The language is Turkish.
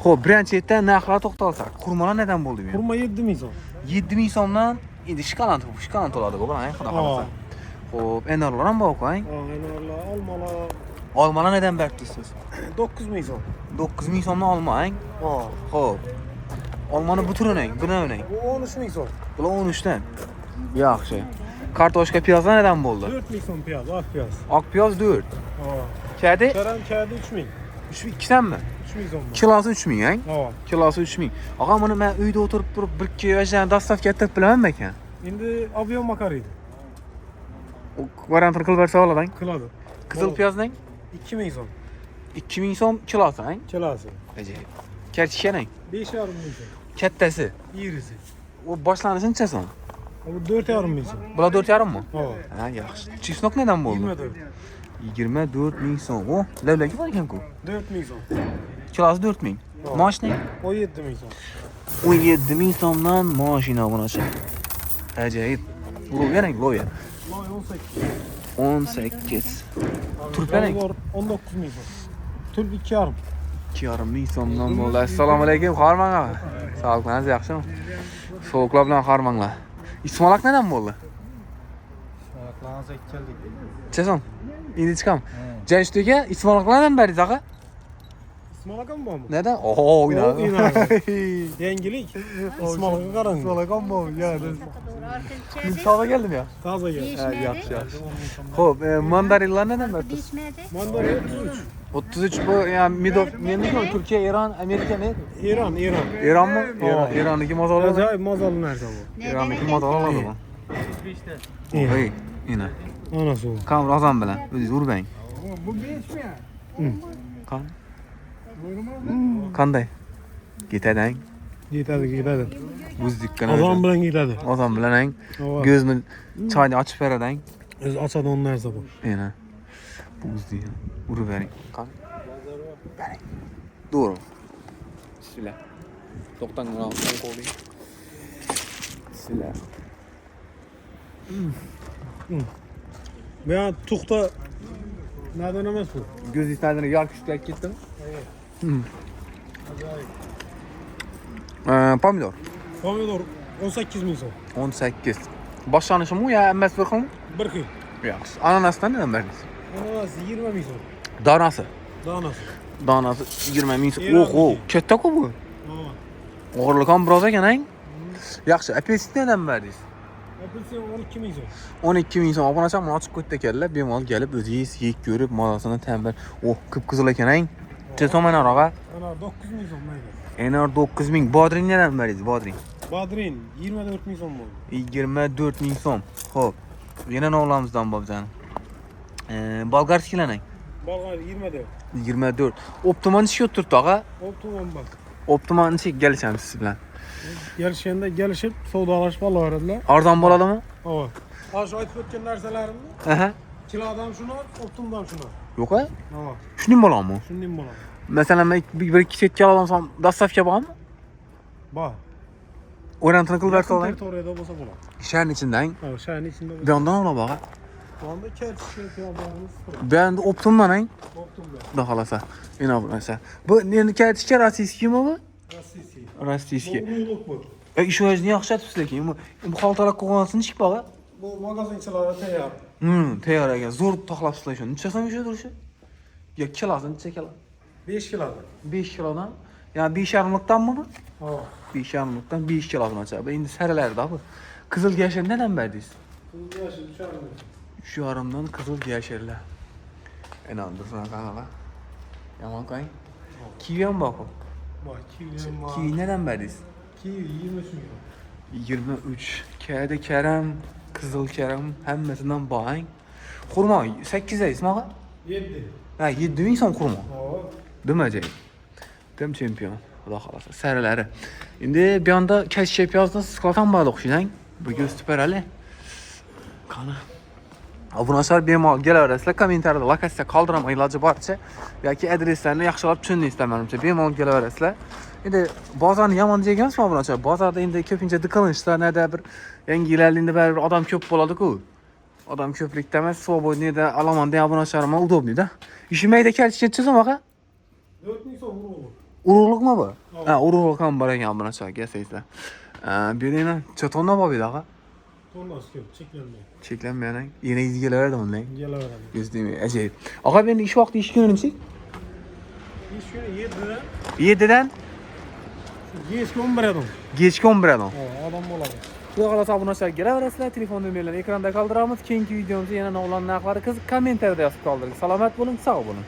Xo'p, birinchi yerdan narxlar to'xtalsak. Xurmolar nedan bo'ldi bu? Kurma 7000 so'm. 7000 so'mdan endi shikolant oladi bu bilan xudo xolasa. Xo'p, enorlar ham bor-ku, ha? Enorlar, olmalar. Olmalar nedan berdingiz? 9000 so'm. 9000 so'mdan olma, ha? Xo'p. Olmani bu turining, buni o'ning. Bu 13000 so'm. Bular 13 dan. Yaxshi. Kartoshka, piyozlar nedan bo'ldi? 4000 so'm piyoz, oq piyoz. Oq piyoz 4. Kadi? Karam kadi 3000. 2 danmi? 3000 so'm. Kilosi 3000, ha? Kilosi 3000. Og'a, buni men uyda o'tirib turib 1 kilodan dastavka etib bilamanmi ekan? Endi ob'yom makariydi. Variantini qilib bersa oladan. Qiladi. Qizil piyozning 2000 so'm. 2000 so'm kilosi, ha? Kilosi. Ajoyib. Kartishkaning 5500 so'm. kattasi. Irisi. O boshlanishi necha so'm? Bu 4500 so'm. Bular 4,5 mi? Ha, yaxshi. Chesnok nedan bo'ldi? 24. 24000 so'm. O, lavlagi bor ekan-ku. 4000 so'm. Kilosi 4000. Moshning 17000 so'm. 17000 so'mdan mashina bunacha. Ajoyib. Lo'yaning lo'ya. Loy 18. 18. Turpaning 19000 so'm. Turp 2,5. 2,5 so'mdan bo'ldi. Assalomu alaykum, xormanglar. Sog'liqingiz yaxshimi? Sovuqlar bilan xormanglar. Ismolik nedan bo'ldi? Sovuqlarni keldik. Chesom. Endi chiqam. Janshtuga ismoliklardan berdingiz, aqa? İsmail ham bormi? Neden? Oho, o'ynadi. oynadi. Yangilik. İsmailga qarang. İsmolik ham bor. Ya, toza geldim ya. Toza keldi. Yaxshi, yaxshi. Xo'p, mandarinlar nedan berdingiz? Mandarin 33. 33 bu yani meniki Türkiye, İran, Amerika ne? İran. İran mı? İran'daki mozalar. Acayip mazalı narsa bu. İran'daki mozalar alalım. İyi. Yine. Anası o. Kam razan bilen. O'zingiz urbang. Bu 5 mi? Kan. Qanday? Ketadang. Yetadi. Buzdikkana. Azon bilan ketadi. Ozon bilan ang. Ko'zni choyni ochib beradang. O'zi ochadigan narsa bu. Yana. Buzdi. Urib bering. Qani? Bering. Doğru. Bismillah. To'xtang, mana o'ng qo'ling. Bismillah. Bu ya tuxta nereden emas bu? Göz istediğini yark üstüne gittim. Pomidor. Pomidor 18000 so'm. 18. Başlanışı mı ya emas bir xil? Bir xil. Yaxshi. Ananasdan neden verdiniz? Ananas 20000 so'm. Danası. Danası. 20 so'm. İran Oho, katta-ku bu. O'g'irlik ham biroz ekan, ang. Yaxshi. Apelsin neden verdiniz? Apelsin 12000 so'm. 12000 so'm. Obunachi mana ochib qo'ydi ekanlar. Bemalol kelib o'zingiz yeyib ko'rib, mazasini ta'minlab. Oh, qip-qizil ekan, ang. Necha so'm anar og'a? Ana 9000 so'm mayda. Enar 9000. Bodring neden verdiniz? Bodring. Badrin 24000 so'm bo'ldi. 24000 so'm. Xo'p. Yana ne olamızdan babcan? Bolgarskilaning. Bolgar 24. 24. Optiman ishi o'tirdi, og'a. Optimum bak. Optiman ishi kelishamiz siz bilan. Gelishib savdolashib olaveradilar. Arzon bo'ladimi? Ha. Hozir aytib o'tgan narsalarimni Aha. kilodan shuni, optimdan shuni. Yo'q-a? Ha. Shuning bo'ladimi? Shunday bo'ladi. Masalan, men bir ikki setka olsam, dastavka bormi? Bor. O'rantini qilib bersa oling. Territoriyada bo'lsa bo'ladi. Shaharning ichidan. Ha, shaharning ichida Bu yoqdan olib og'a. Onda kelishga tayyorligimiz. Bu endi optimdan, ang. Optimda. Xudo xolasa. Ina bu narsa. Bu endi kelishga rossiyskimi bu? Rossiyskiy. Bu bu. Ish o'zini yaxshi aytibsiz lekin. Bu xaltalar qo'ygansini chiqib og'a. Bu magazinchilarga tayyor. Tayyor ekan. Zo'r to'xlabsizlar shuni. Necha so'm shu turishi? Yo, kilosi necha kilo? 5 kilodan. 5 kilodan. Yani 5,5'likdanmi bu? Ha. 5,5'likdan 5 kilodan açar. Endi saralarda bu. Qizil yashir nedan berdingiz? Kızıl yaşıl şarjı. 3,5dan qizil yashirlar. Enandirsan qanaqa? Yomon qo'ying. Kivi ham bor-ku. Bak kivi var. Kivi nedan berdingiz? Kivi 23 milyon. 23. Kayda karam, qizil karam hammasidan boring. Xurmo 8 da ismog'i? 7. Ha, 7000 so'm xurmo. Ha. Demajay. Dem chempion. Xudo xolasa. Saralari. Endi bu yoqda kash piyozni sklotan bor o'xshaydi. Bu göz tuparali. Qani. Obunachilar bemalol kelaverasizlar. Kommentariyada lokatsiya qoldiraman iloji boricha yoki adreslarni yaxshilab tushundingizlar menimcha. Bemalol kelaverasizlar. Endi bozorni yomon degansiz obunachilar. Bozorda endi ko'pincha diqqatlanishlar, nada bir yangi yillarda baribir odam ko'p bo'ladi-ku. Odam ko'plikda emas, svobodniyda alamonda obunachilarim udobniyda. Ishi mayda kelishga chizim, og'a. 4000 so'm urug'i. Urug'liq mi bu? Evet. Ha, urug'liq ham bor ekan buni kelsaysizlar. Bu yerda chatonna bor edi aqa. Tonnası yok. Çeklenmeyin. Cheklanmayan. Yana izi kelaveradi bundan. Gelaveradi. Yuz demay, ajoyib. Aqa endi ish vaqti ish kuni nechik? İş günü 7'den 7dan kechki 11'e adam. kechki 11dan. Adam bo'ladi. Xudo xolasa obunachilar kelaverasizlar, telefon nomerlarini ekranda qoldiramiz. Keyingi videomizda yana nog'lan narxlari qiziq kommentariyada yozib qoldiring. Salomat bo'ling, sog' bo'ling.